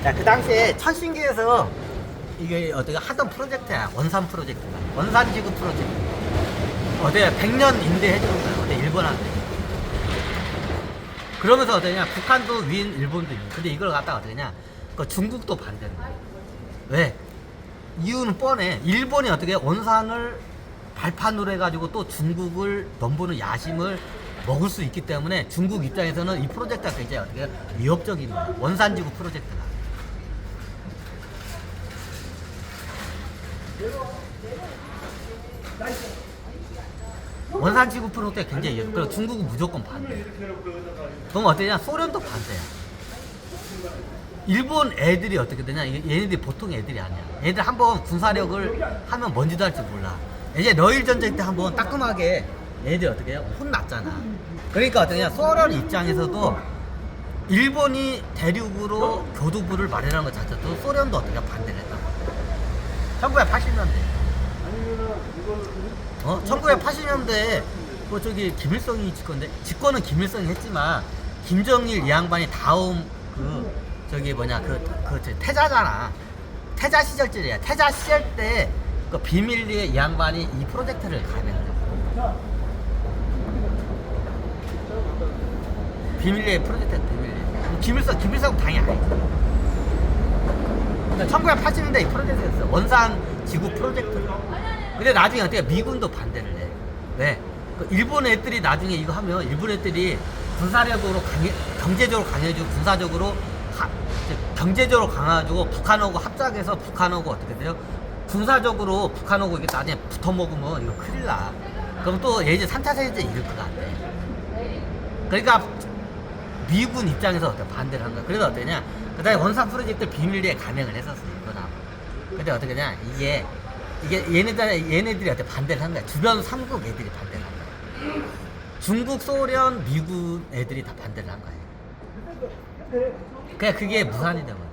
자, 그 당시에 천신기에서 이게 어떻게 하던 프로젝트야. 원산 프로젝트가. 원산지구 프로젝트. 어때 100년 임대해주는 거야. 어때 일본한테. 그러면서 어떠냐 북한도 윈 일본도 윈. 근데 이걸 갖다가 어떠냐 그 중국도 반대는 거야. 왜? 이유는 뻔해. 일본이 어떻게 원산을 발판으로 해가지고 또 중국을 넘보는 야심을 먹을 수 있기 때문에 중국 입장에서는 이 프로젝트가 굉장히 어떻게 위협적인 거야. 원산지구 프로젝트가. 원산지구 프로젝트가 굉장히 위협. 그리고 중국은 무조건 반대. 그럼 어떠냐? 소련도 반대야. 일본 애들이 어떻게 되냐? 얘네들이 보통 애들이 아니야. 얘들 한번 군사력을 하면 뭔지도 할지 몰라. 이제 러일 전쟁 때 한번 따끔하게 얘네들이 어떻게 해요? 혼났잖아. 그러니까 어떠냐? 소련 입장에서도 일본이 대륙으로 교두부를 마련한 것 자체도 소련도 어떻게 반대를 했단 말이야. 1980년대. 1980년대에 뭐 저기 김일성이 집권은 김일성이 했지만 김정일 이 양반이 다음 저기 태자잖아. 태자 시절쯤이야. 태자 시절 때 그 비밀리에 이 양반이 이 프로젝트를 가맹했어. 비밀리에 프로젝트 김일성 당연히 아니지. 1980년대 이 프로젝트였어. 원산 지구 프로젝트. 근데 나중에 어떻게 미군도 반대를 해. 왜? 그 일본 애들이 나중에 이거 하면 일본 애들이 군사력으로 경제적으로 강해지고 경제적으로 강해지고 북한하고 합작해서 북한하고 어떻게 돼요? 군사적으로 북한하고 이게 나중에 붙어 먹으면 이거 큰일 나. 그럼 또 예전 3차 세계대 이럴 것 같아. 그러니까 미군 입장에서 어떻게 반대를 한 거야. 그래서 어떠냐? 그 다음에 원산 프로젝트 비밀리에 감행을 했었어. 그거나. 근데 어떻게 되냐? 이게 얘네들이 어떻게 반대를 한 거야. 주변 3국 애들이 반대를 한 거야. 중국, 소련, 미군 애들이 다 반대를 한 거야. 그냥 그게 무산이 되거든.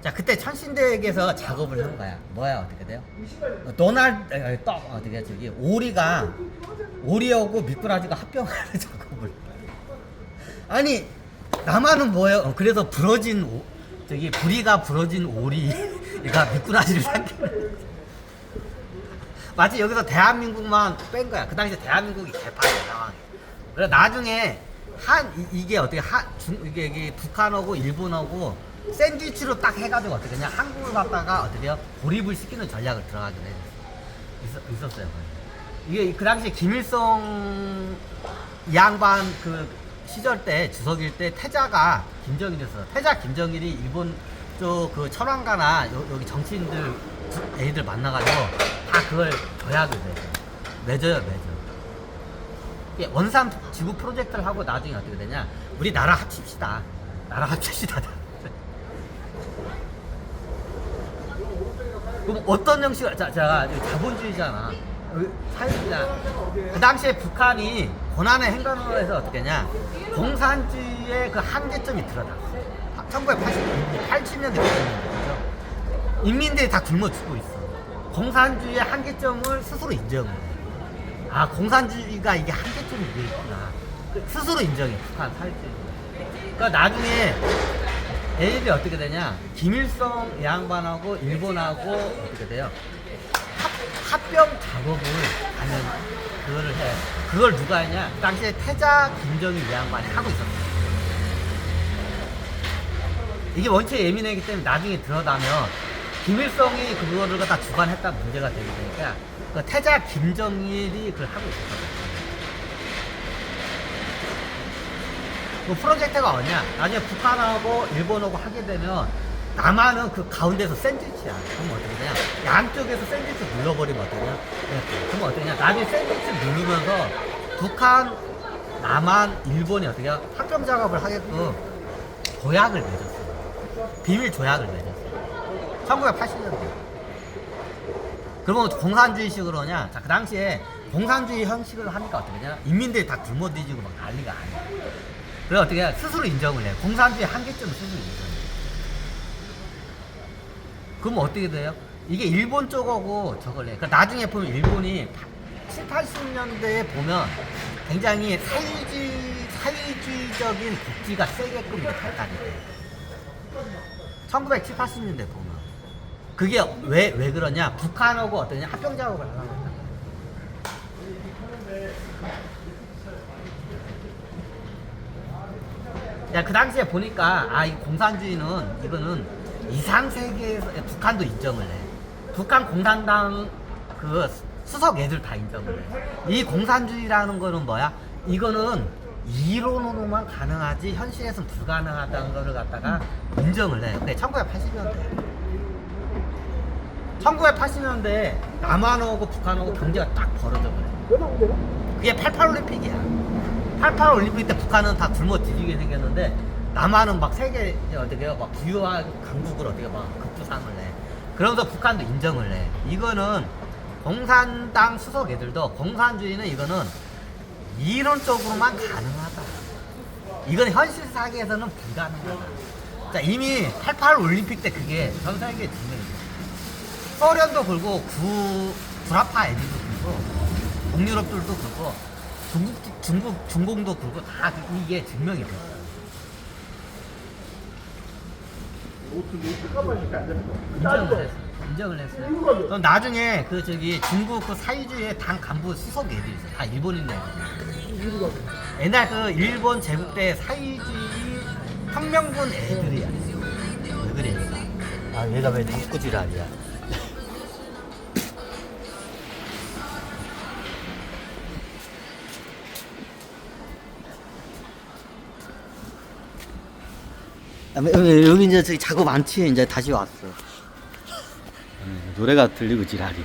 자, 그때 천신대에게서 작업을 한 거야. 뭐야, 어떻게 돼요? 어떻게 저기, 오리하고 미꾸라지가 합병하는 작업을. 아니, 남한은 뭐예요? 그래서 부리가 부러진 오리가 미꾸라지를 삼키는. 마치 여기서 대한민국만 뺀 거야. 그 당시에 대한민국이 개판이야, 상황이. 그래서 나중에 이게 북한하고 일본하고 샌드위치로 딱 해가지고 어떻게 하냐 한국을 갖다가 어떻게 해요 고립을 시키는 전략을 들어가긴 있었어요. 이게 그 당시에 김일성 양반 그 시절 때 주석일 때 태자가 김정일이었어. 태자 김정일이 일본 쪽 그 천황가나 여기 정치인들 애들 만나가지고 다 그걸 조약을 맺어요. 이게 원산 지구 프로젝트를 하고 나중에 어떻게 되냐 우리 나라 합칩시다. 그럼 어떤 형식을 제가 자본주의잖아. 사회주의잖아. 그 당시에 북한이 고난의 행간으로 해서 어떻게 했냐 공산주의의 그 한계점이 드러났어. 1980년대 그죠? 인민들이 다 굶어 죽고 있어. 공산주의의 한계점을 스스로 인정해. 아, 공산주의가 이게 한계점이 이게 있구나. 스스로 인정해. 북한 사회주의. 그러니까 나중에 얘네들이 어떻게 되냐 김일성 양반하고 일본하고 어떻게 돼요 합병 작업을 하는 그거를 해. 그걸 누가 했냐 그 당시에 태자 김정일 양반이 하고 있었어요. 이게 원체 예민하기 때문에 나중에 들여다면 김일성이 그거를 갖다 주관했다 문제가 되게 되니까 그 태자 김정일이 그걸 하고 있었어요. 그 프로젝트가 뭐냐 나중에 북한하고 일본하고 하게 되면 남한은 그 가운데서 샌드위치야. 그럼 어떻게 되냐 양쪽에서 샌드위치 눌러버리면 어떠냐 그럼 어떠냐 나중에 샌드위치 누르면서 북한, 남한, 일본이 어떻게 합병 작업을 하게끔 조약을 맺었어요. 비밀 조약을 맺었어요. 1980년대. 그러면 공산주의식으로 하냐 자, 그 당시에 공산주의 형식으로 하니까 어떻게 되냐 인민들이 다 굶어 뒤지고 막 난리가 아니야. 그래서 어떻게 해? 스스로 인정을 해. 공산주의 한계점을 스스로 인정해. 그럼 어떻게 돼요? 이게 일본 쪽하고 저걸 해. 그러니까 나중에 보면 일본이 7, 80년대에 보면 굉장히 사회주의적인 복지가 세게끔 발달이 돼. 1970, 80년대 보면. 그게 왜 그러냐? 북한하고 어떠냐? 합병작업을 하려고 했다. 야, 그 당시에 보니까, 이 공산주의는, 이거는 이상세계에서, 북한도 인정을 해. 북한 공산당 그 수석 애들 다 인정을 해. 이 공산주의라는 거는 뭐야? 이거는 이론으로만 가능하지, 현실에서는 불가능하다는 거를 갖다가 인정을 해. 근데 1980년대. 1980년대에 남한하고 북한하고 경제가 딱 벌어져 버려. 그게 88 올림픽이야. 88 올림픽 때 북한은 다 굶어 뒤지게 생겼는데 남한은 막 세계 어떻게 막 부유한 강국을 어떻게 막 급부상을 해. 그러면서 북한도 인정을 해. 이거는 공산당 수석 애들도 공산주의는 이거는 이론적으로만 가능하다. 이건 현실 세계에서는 불가능하다. 자, 이미 88 올림픽 때 그게 전 세계에 증명이 소련도 그렇고 구라파 애들도 그렇고 동유럽들도 그렇고 중공도 그렇고 다 이게 증명이 됐어요. 인정을 했어요. 그럼 나중에 그 중국 그 사회주의 당 간부 수석 애들이 있어. 다 일본인 애들. 옛날 그 일본 제국 때 사회주의 혁명군 애들이야. 왜 그랬어? 얘가 왜 덕구지랄이야? 여기 이제 저기 작업 안 치에 이제 다시 왔어. 노래가 들리고 지랄이야.